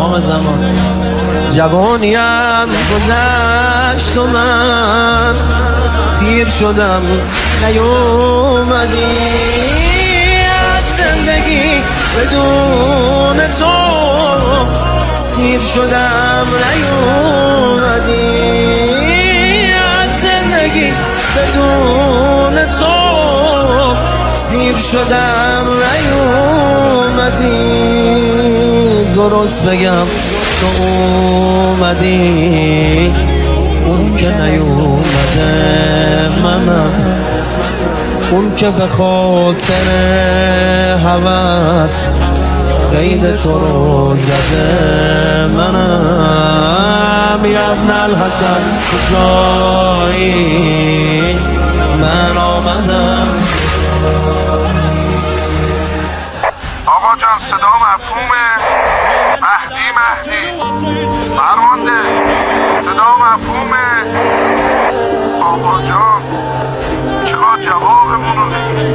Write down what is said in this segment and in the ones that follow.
امام زمان. جوانیم گذشت و من پیر شدم نیومدی، از زندگی بدون تو سیر شدم نیومدی، از زندگی بدون تو سیر شدم نیومدی. درست بگم تو اومدی، اون که نیومده منم، اون که به خاطر هوس قید تو رو زده منم. یا ابن الحسن کجایی؟ من آمدم. آقا جان صدا مفهومه؟ مهدی فرمانده صدا مفهومه؟ آقا جان چرا جوابمونو نمیدی؟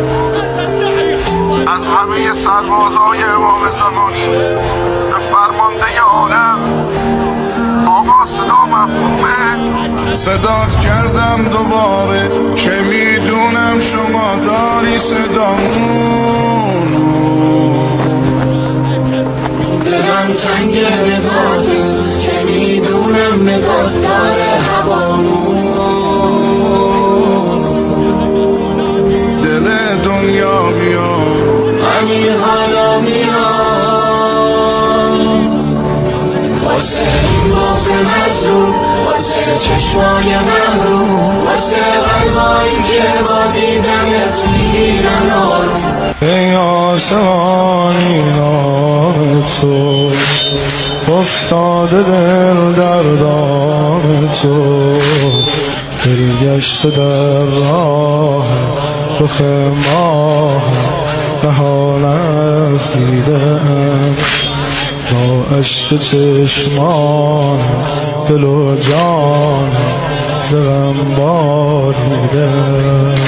از همه سربازای امام زمانی به فرمانده عالم آقا صدا مفهومه؟ صدات کردم دوباره که میدونم شما داری صدامونو. دلم تنگ نگاته که میدونم نگاه داره هوامون. دل دنیا بیا همین حالا میام واسه این بغض مظلوم، واسه چشمای محروم، واسه قلبایی که با دیدنت میگیرن آروم. ای آسمانی نام تو افتاده دل در دام تو، دل گشته در راه رخ ماه، نهان از دیدم با عشق چشمان دل و جان ز غم باریدم.